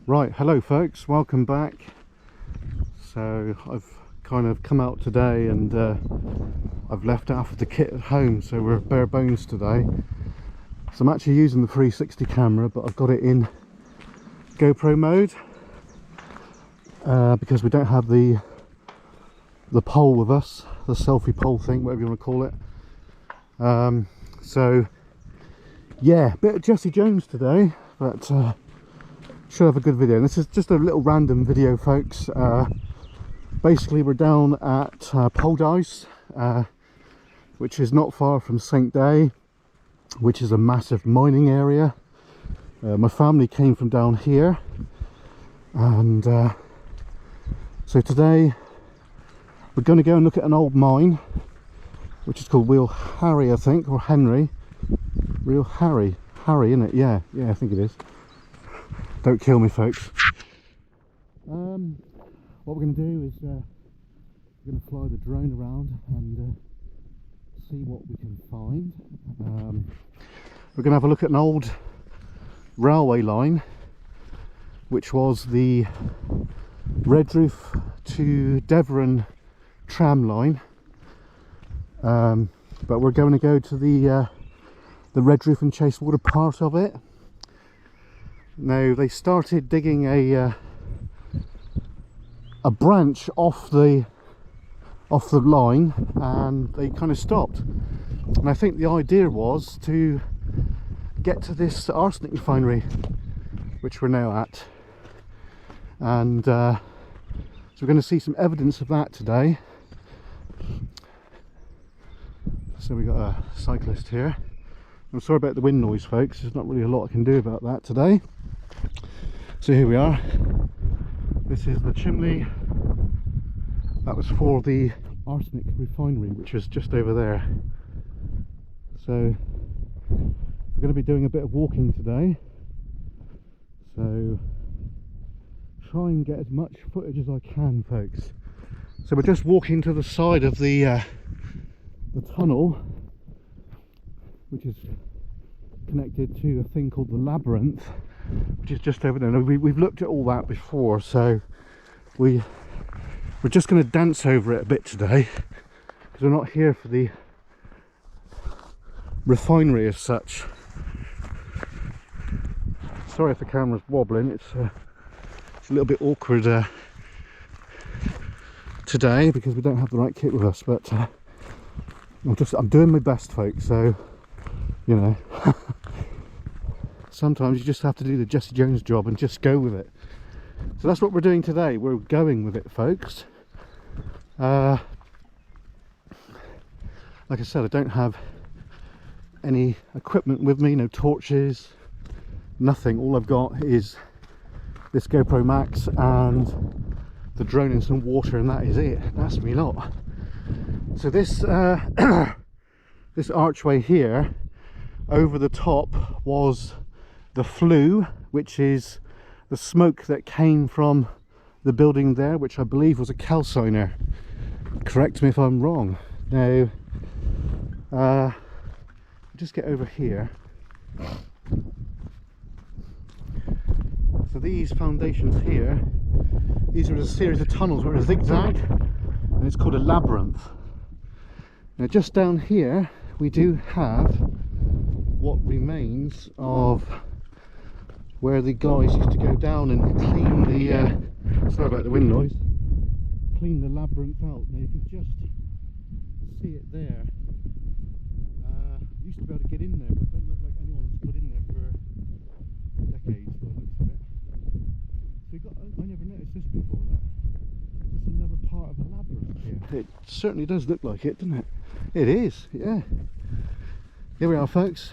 Right, hello folks, welcome back. So I've kind of come out today and I've left half of the kit at home, so we're bare bones today. So I'm actually using the 360 camera, but I've got it in GoPro mode because we don't have the pole with us, the selfie pole thing, whatever you want to call it. So yeah, bit of Jesse Jones today, but should have a good video. And this is just a little random video, folks. Basically we're down at POLDICE, which is not far from St Day, which is a massive mining area. My family came from down here, and so today we're going to go and look at an old mine which is called Real Harry, I think, or Henry. Real Harry, isn't it? Yeah, I think it is. Don't kill me, folks. What we're going to do is we're going to fly the drone around and see what we can find. We're going to have a look at an old railway line, which was the Redruth to Devon tram line. But we're going to go to the Redruth and Chasewater part of it. Now they started digging a branch off the line, and they kind of stopped. And I think the idea was to get to this arsenic refinery, which we're now at, and so we're going to see some evidence of that today. So we got a cyclist here. I'm sorry about the wind noise, folks. There's not really a lot I can do about that today. So here we are. This is the chimney that was for the arsenic refinery, which was just over there. So we're going to be doing a bit of walking today, so try and get as much footage as I can, folks. So we're just walking to the side of the tunnel, which is connected to a thing called the labyrinth, which is just over there. Now, we've looked at all that before, so we're just going to dance over it a bit today, because we're not here for the refinery as such. Sorry if the camera's wobbling, it's a little bit awkward today because we don't have the right kit with us, but I'm doing my best, folks, so you know. Sometimes you just have to do the Jesse Jones job and just go with it. So that's what we're doing today. We're going with it, folks. Like I said, I don't have any equipment with me, no torches, nothing. All I've got is this GoPro Max and the drone and some water, and that is it. That's me lot. So this this archway here, over the top was the flue, which is the smoke that came from the building there, which I believe was a calciner. Correct me if I'm wrong. Now just get over here. So these foundations here, these are a series of tunnels where a zigzag, and it's called a labyrinth. Now just down here we do have what remains of where the guys used to go down and clean the sorry about the wind noise, clean the labyrinth out. Now you can just see it there. Used to be able to get in there, but it doesn't look like anyone's got in there for decades by the looks of it. So you got, I never noticed this before, that it's another part of the labyrinth here. It certainly does look like it, doesn't it? It is, yeah. Here we are, folks.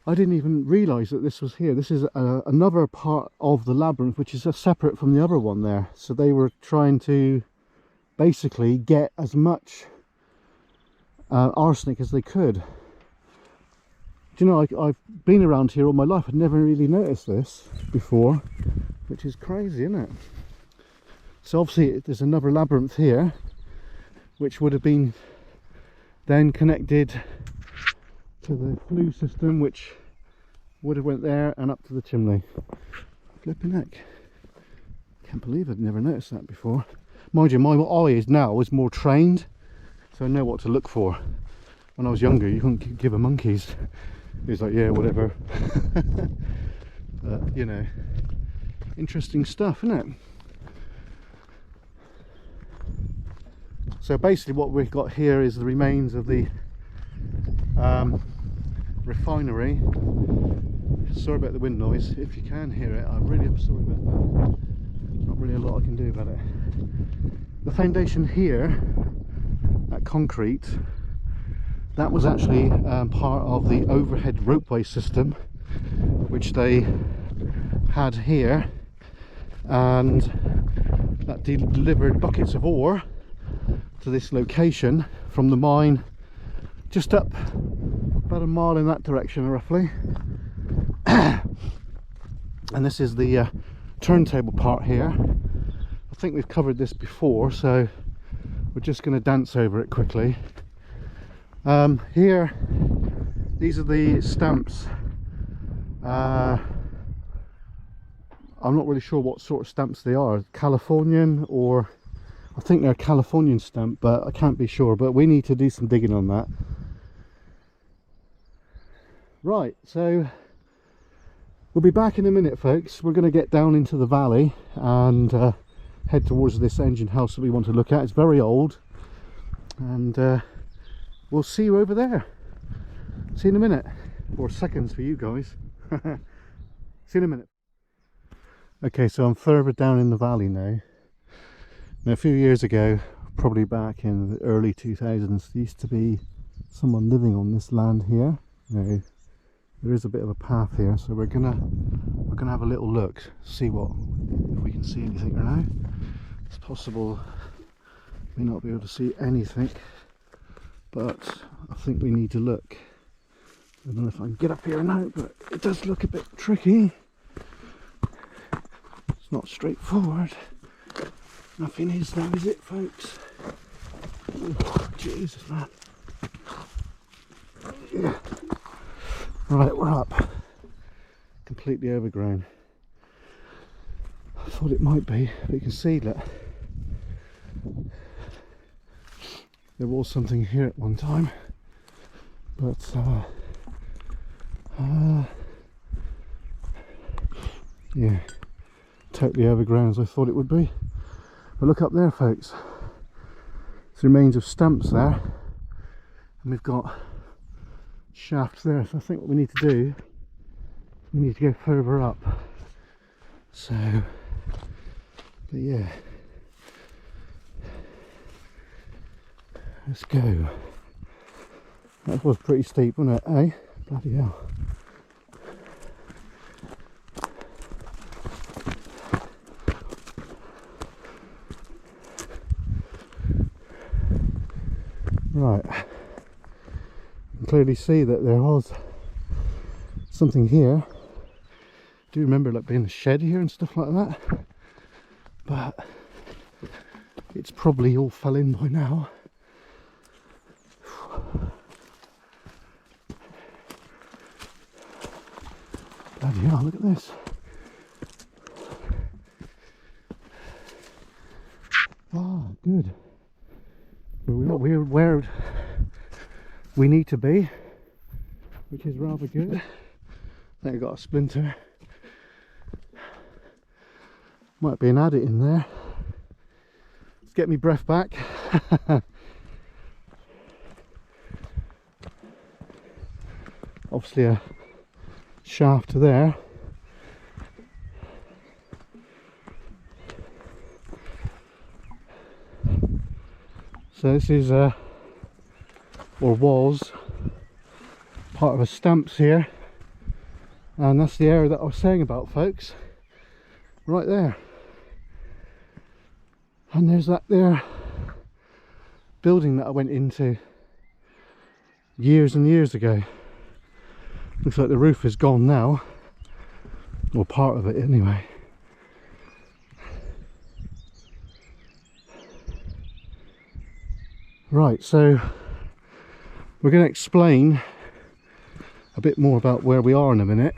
I didn't even realise that this was here. This is another part of the labyrinth, which is separate from the other one there. So they were trying to basically get as much arsenic as they could. Do you know, I've been around here all my life. I'd never really noticed this before, which is crazy, isn't it? So obviously there's another labyrinth here, which would have been then connected to the flue system, which would have went there and up to the chimney. Flipping heck. Can't believe I'd never noticed that before. Mind you, my eye is more trained, so I know what to look for. When I was younger, you couldn't give a monkeys. It was like, yeah, whatever. But, you know, interesting stuff, isn't it? So basically what we've got here is the remains of the refinery. Sorry about the wind noise. If you can hear it, I really am sorry about that. Not really a lot I can do about it. The foundation here, that concrete, that was actually part of the overhead ropeway system which they had here, and that delivered buckets of ore to this location from the mine just up about a mile in that direction roughly. And this is the turntable part here. I think we've covered this before, so we're just going to dance over it quickly. Here, these are the stamps. I'm not really sure what sort of stamps they are, Californian, or I think they're a Californian stamp, but I can't be sure. But we need to do some digging on that. Right, so we'll be back in a minute, folks. We're going to get down into the valley and head towards this engine house that we want to look at. It's very old, and we'll see you over there. See you in a minute, or seconds for you guys. See you in a minute. Okay, so I'm further down in the valley now. Now, a few years ago, probably back in the early 2000s, there used to be someone living on this land here. Now, there is a bit of a path here, so we're gonna have a little look, see what, if we can see anything or now. It's possible we may not be able to see anything, but I think we need to look. I don't know if I can get up here now, but it does look a bit tricky. It's not straightforward. Nothing is though, is it, folks? Oh, Jesus, man. Yeah. Right, we're up. Completely overgrown. I thought it might be, but you can see that there was something here at one time, but yeah, totally overgrown as I thought it would be. But look up there, folks. It's the remains of stumps there, and we've got shafts there. So I think what we need to do, we need to go further up. So, but yeah, let's go. That was pretty steep, wasn't it? Eh? Bloody hell. Right, you can clearly see that there was something here. I do remember like being a shed here and stuff like that, but it's probably all fell in by now. Bloody hell, look at this. Ah, good. We're where we need to be, which is rather good. I think I got a splinter. Might be an adit in there. Let's get me breath back. Obviously a shaft there. So this is or was part of a stamps here, and that's the area that I was saying about, folks, right there. And there's that there building that I went into years and years ago. Looks like the roof is gone now, or part of it anyway. Right, so we're going to explain a bit more about where we are in a minute.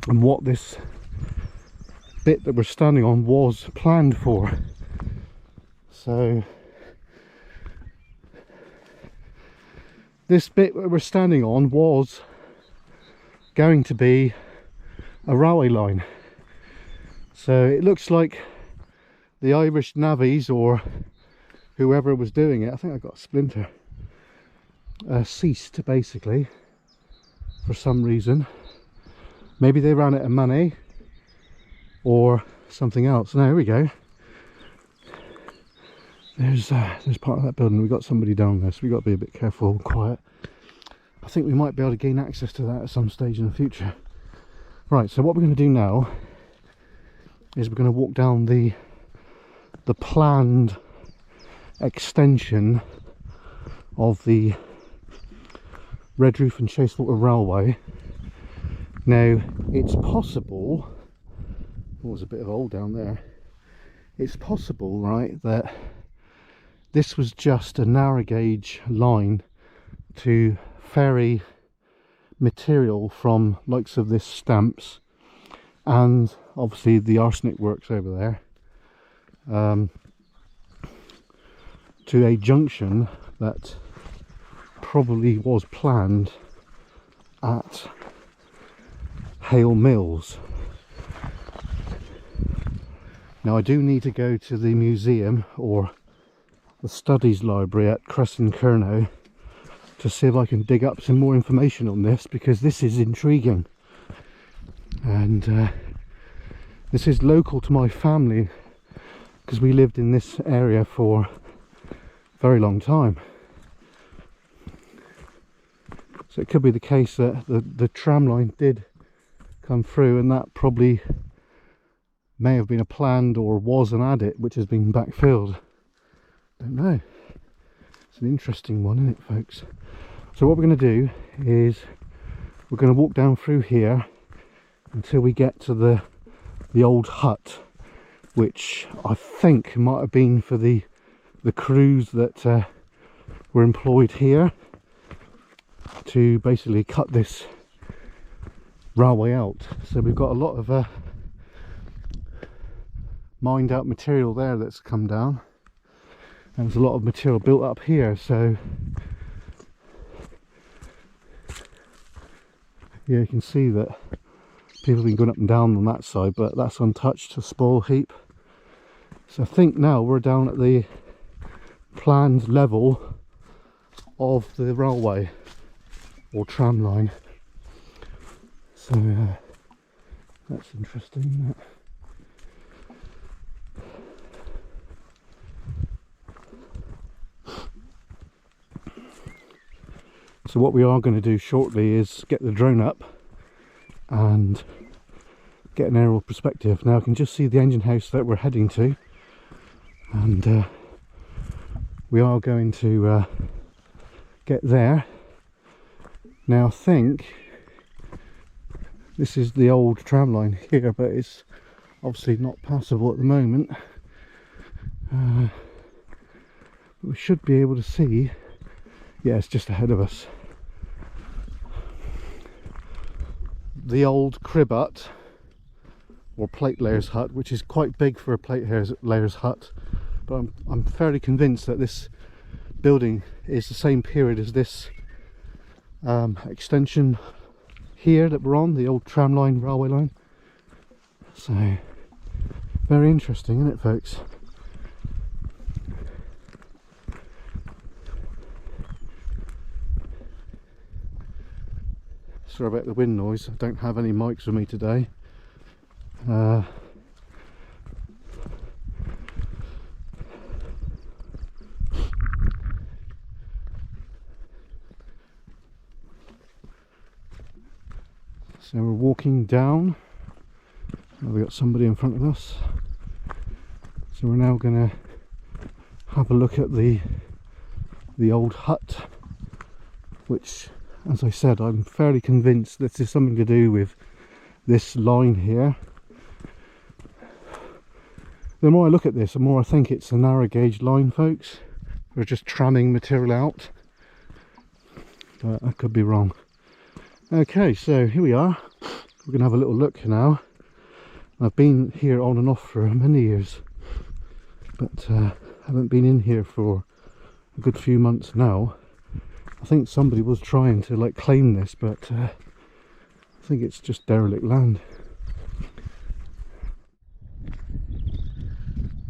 and what this bit that we're standing on was planned for. So this bit that we're standing on was going to be a railway line. So it looks like the Irish navvies, or whoever was doing it, I think I got a splinter, ceased basically for some reason. Maybe they ran out of money or something else. Now here we go. There's part of that building. We've got somebody down there, so we've got to be a bit careful and quiet. I think we might be able to gain access to that at some stage in the future. Right, so what we're going to do now is we're going to walk down the planned extension of the Redroof and Chasewater Railway. Now, it's possible, oh, there's a bit of old down there. It's possible, right, that this was just a narrow gauge line to ferry material from likes of this stamps and obviously the arsenic works over there to a junction that probably was planned at Hale Mills. Now I do need to go to the museum or the studies library at KERNOW to see if I can dig up some more information on this, because this is intriguing, and this is local to my family because we lived in this area for a very long time. So it could be the case that the tram line did come through, and that probably may have been a planned or was an adit which has been backfilled. Don't know. It's an interesting one, isn't it, folks? So what we're going to do is we're going to walk down through here until we get to the old hut, which I think might have been for the crews that were employed here to basically cut this railway out. So we've got a lot of mined out material there that's come down, and there's a lot of material built up here. So yeah, you can see that people have been going up and down on that side, but that's untouched, a spoil heap. So I think now we're down at the planned level of the railway or tram line. So that's interesting, isn't it? So what we are going to do shortly is get the drone up and get an aerial perspective. Now I can just see the engine house that we're heading to, and we are going to get there. Now I think this is the old tram line here, but it's obviously not passable at the moment. We should be able to see, yeah, it's just ahead of us, the old crib hut or plate layers hut, which is quite big for a plate layers hut, but I'm fairly convinced that this building is the same period as this extension here that we're on, the old tram line, railway line. So very interesting, isn't it, folks? Sorry about the wind noise. I don't have any mics with me today. So we're walking down. We've got somebody in front of us. So we're now going to have a look at the old hut, which, as I said, I'm fairly convinced this is something to do with this line here. The more I look at this, the more I think it's a narrow gauge line, folks. We're just tramming material out, but I could be wrong. Okay, so here we are. we're gonna have a little look now. I've been here on and off for many years, but haven't been in here for a good few months now. I think somebody was trying to like claim this, but I think it's just derelict land.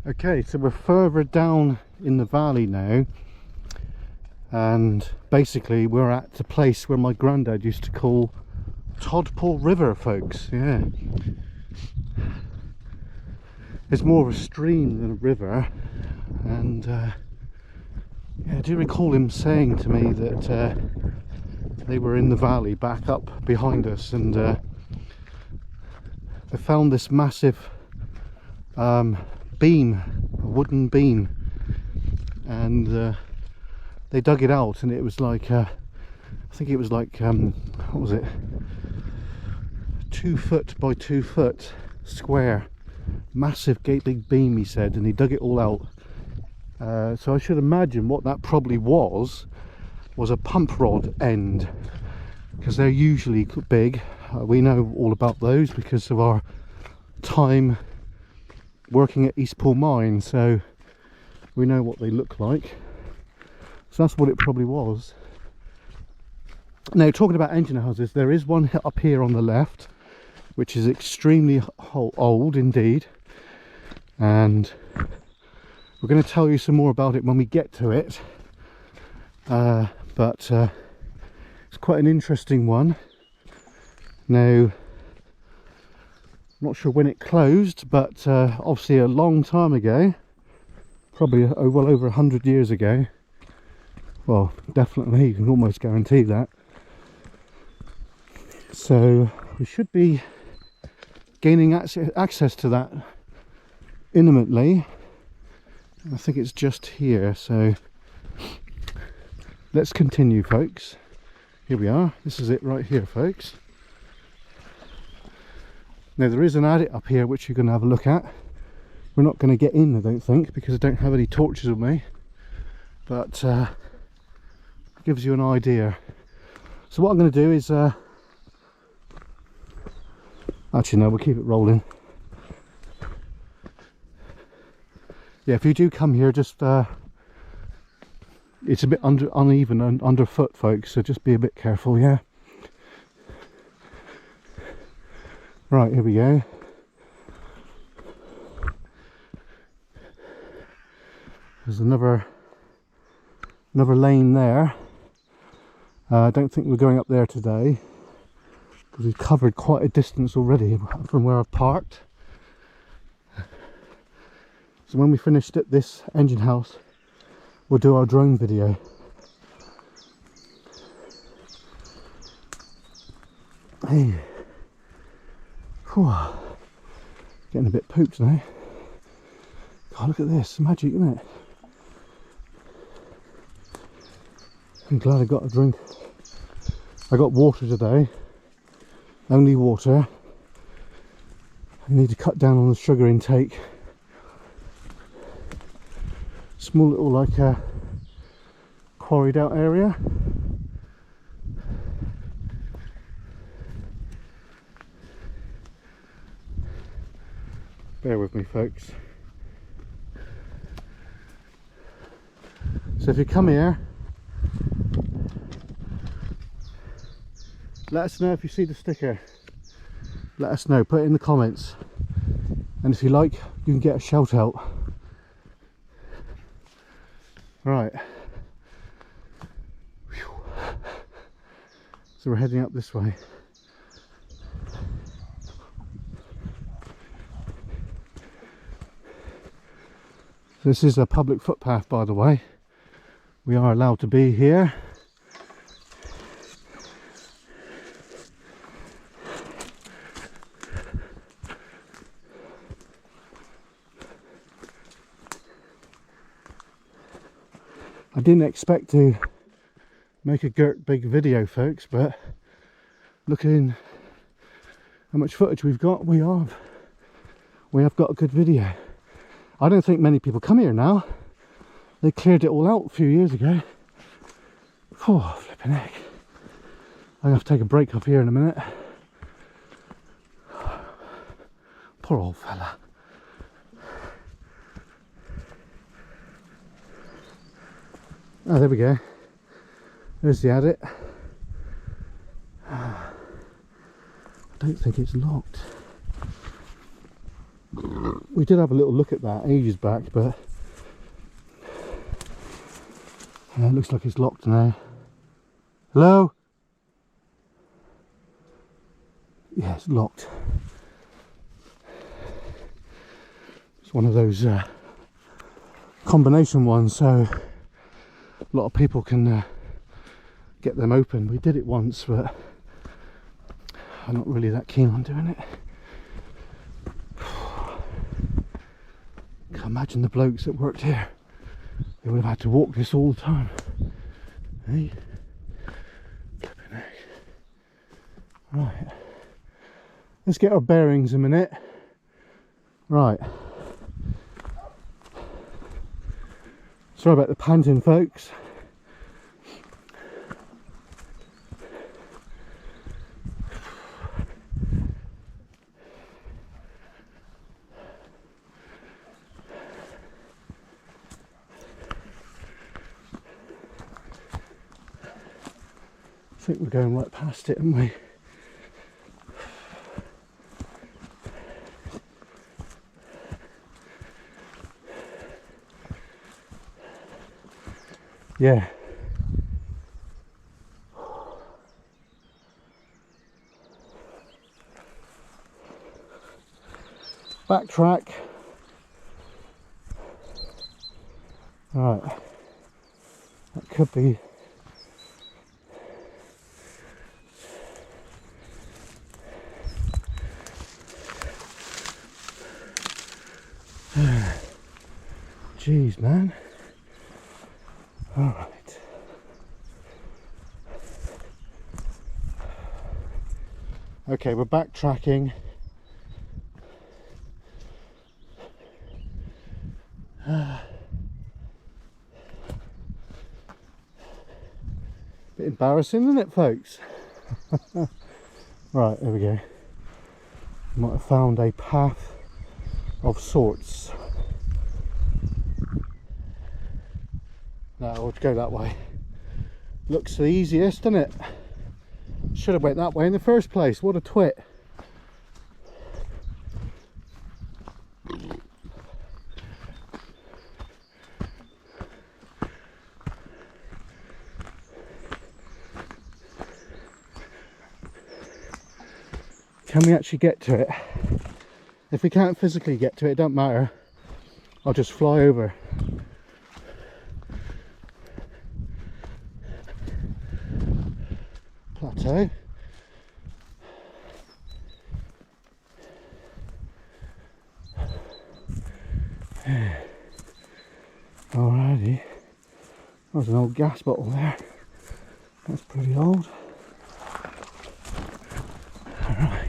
Okay, so we're further down in the valley now, and basically we're at the place where my granddad used to call Todpole River, folks. Yeah, it's more of a stream than a river, and yeah, I do recall him saying to me that they were in the valley back up behind us, and they found this massive beam, a wooden beam, and they dug it out, and it was like I think it was like what was it, 2 foot by 2 foot square, massive big beam, he said, and he dug it all out. So I should imagine what that probably was a pump rod end, because they're usually big. We know all about those because of our time working at Eastpool Mine, so we know what they look like. So that's what it probably was. Now, talking about engine houses, there is one up here on the left which is extremely old indeed, and we're going to tell you some more about it when we get to it, but it's quite an interesting one. Now, I'm not sure when it closed, but obviously a long time ago, probably well over 100 years ago. Well, definitely, you can almost guarantee that. So we should be gaining access to that imminently. I think it's just here, so let's continue, folks. Here we are. This is it right here, folks. Now, there is an adit up here which you're going to have a look at. We're not going to get in, I don't think, because I don't have any torches with me, but it gives you an idea. So what I'm going to do is actually no, we'll keep it rolling. Yeah, if you do come here, just it's a bit uneven and underfoot, folks, so just be a bit careful. Yeah, right, here we go. There's another lane there. I don't think we're going up there today because we've covered quite a distance already from where I've parked. So when we finished at this engine house, we'll do our drone video. Hey, whew. Getting a bit pooped now. God, look at this, magic, isn't it? I'm glad I got a drink. I got water today, only water. I need to cut down on the sugar intake. Small little like quarried out area. Bear with me, folks. So if you come here, let us know if you see the sticker. Let us know, put it in the comments, and if you like, you can get a shout out. Right, so we're heading up this way. This is a public footpath, by the way. We are allowed to be here. I didn't expect to make a big video, folks, but looking how much footage we've got, we have got a good video. I don't think many people come here now. They cleared it all out a few years ago. Oh, flipping heck. I'm gonna have to take a break up here in a minute. Poor old fella. Oh, there we go. There's the adit. I don't think it's locked. We did have a little look at that ages back, but it looks like it's locked now. Hello? Yeah, it's locked. It's one of those combination ones, so a lot of people can get them open. We did it once, but I'm not really that keen on doing it. Can't imagine the blokes that worked here. They would have had to walk this all the time. Hey? Flipping heck. Right. Let's get our bearings a minute. Right. Sorry about the panting, folks. I think we're going right past it, aren't we? Yeah. Backtrack. Right. That could be. Jeez, man. All right. Okay, we're backtracking. Bit embarrassing, isn't it, folks? Right, there we go. Might have found a path of sorts. No, we'll go that way. Looks the easiest, doesn't it? Should have went that way in the first place. What a twit. Can we actually get to it? If we can't physically get to it, it don't matter. I'll just fly over. Plateau. Alrighty. There's an old gas bottle there. That's pretty old. Alright.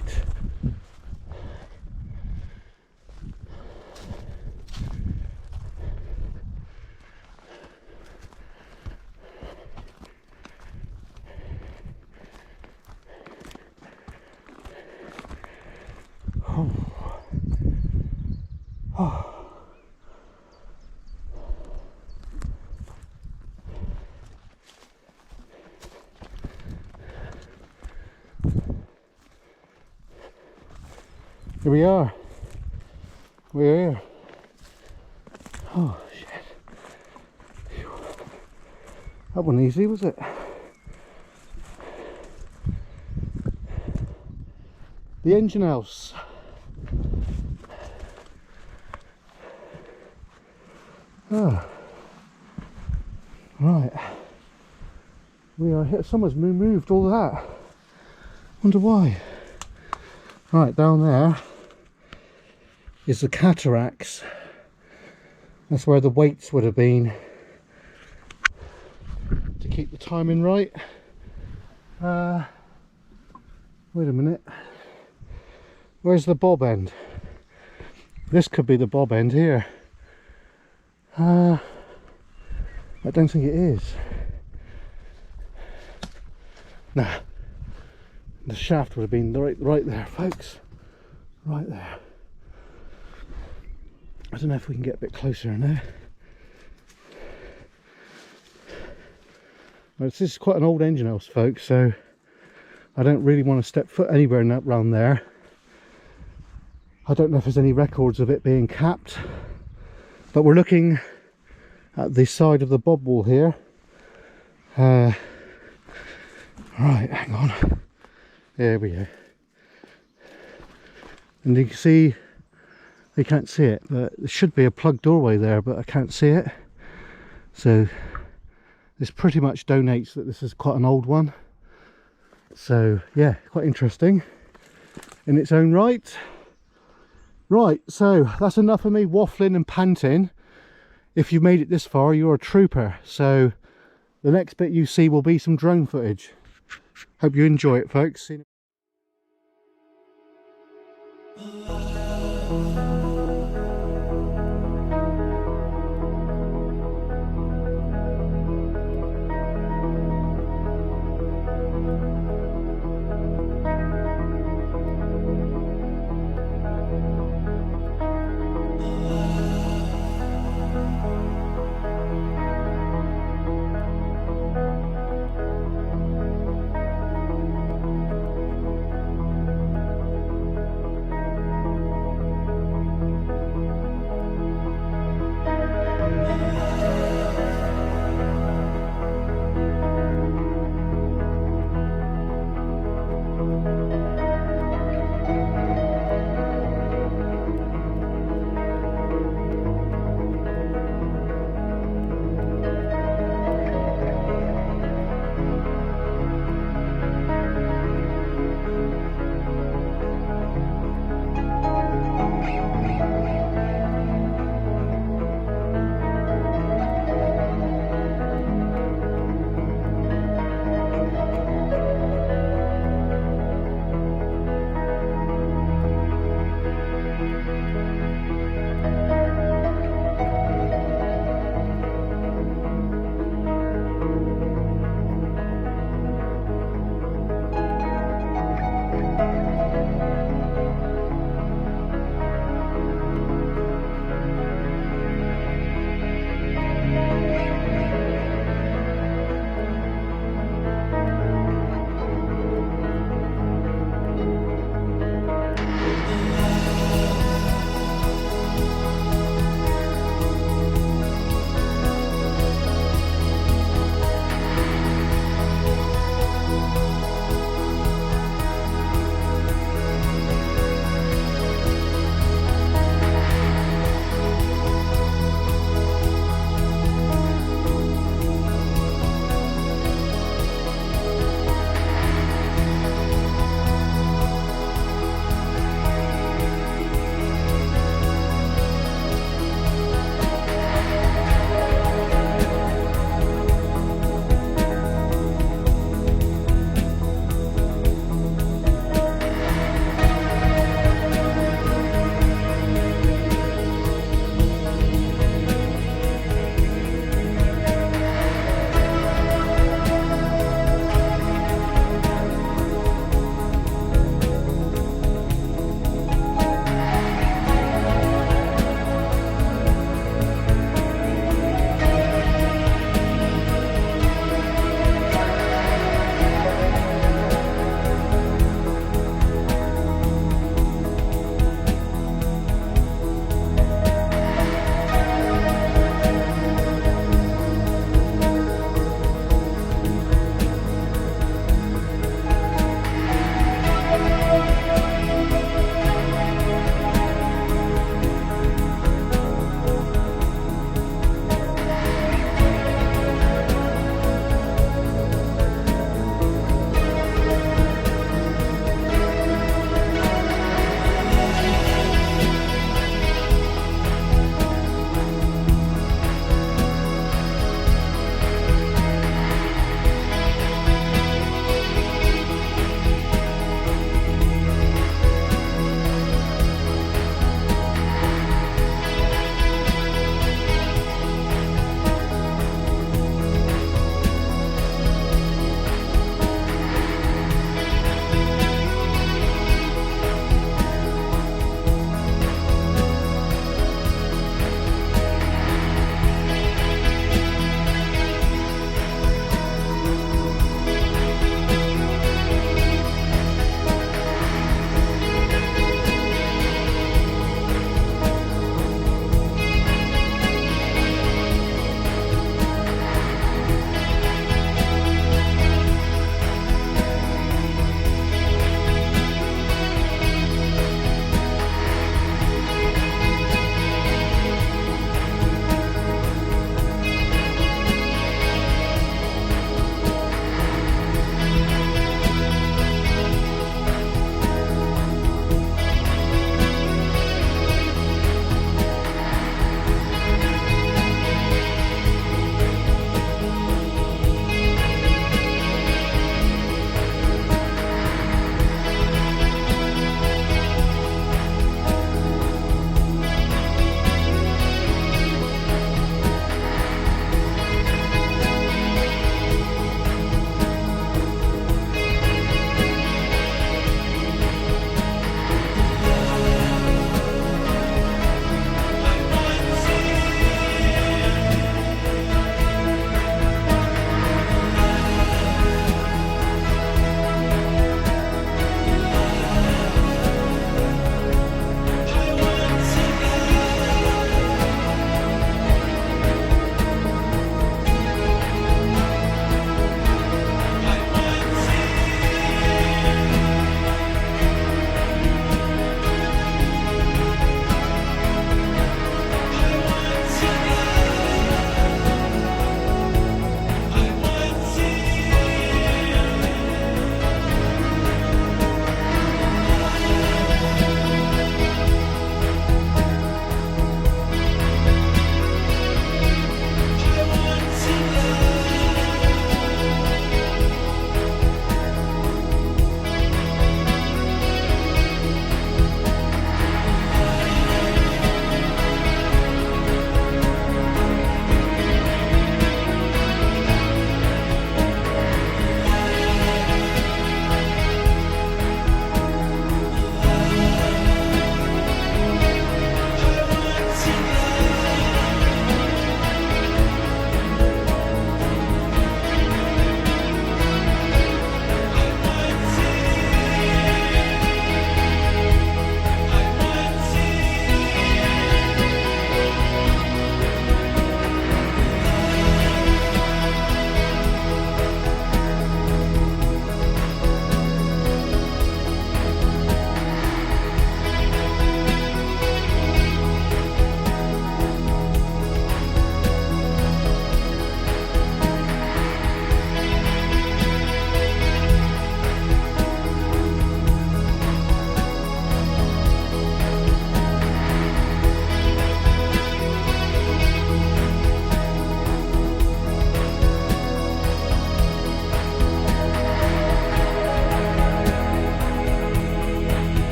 Here we are. We're here. Oh shit. Phew. That wasn't easy, was it? The engine house. Oh. Right. We are here. Someone's moved all that. Wonder why. Right, down there is the cataracts. That's where the weights would have been to keep the timing right. Wait a minute. Where's the bob end? This could be the bob end here. I don't think it is. Nah. The shaft would have been right there, folks. Right there. I don't know if we can get a bit closer in there. Well, this is quite an old engine house, folks, so I don't really want to step foot anywhere in that round there. I don't know if there's any records of it being capped, but we're looking at the side of the bob wall here. Right, hang on. There we go. And you can see, you can't see it, but there should be a plug doorway there, but I can't see it. So this pretty much donates that this is quite an old one. So yeah, quite interesting in its own right. Right, so that's enough of me waffling and panting. If you've made it this far, you're a trooper. So the next bit you see will be some drone footage. Hope you enjoy it, folks. See you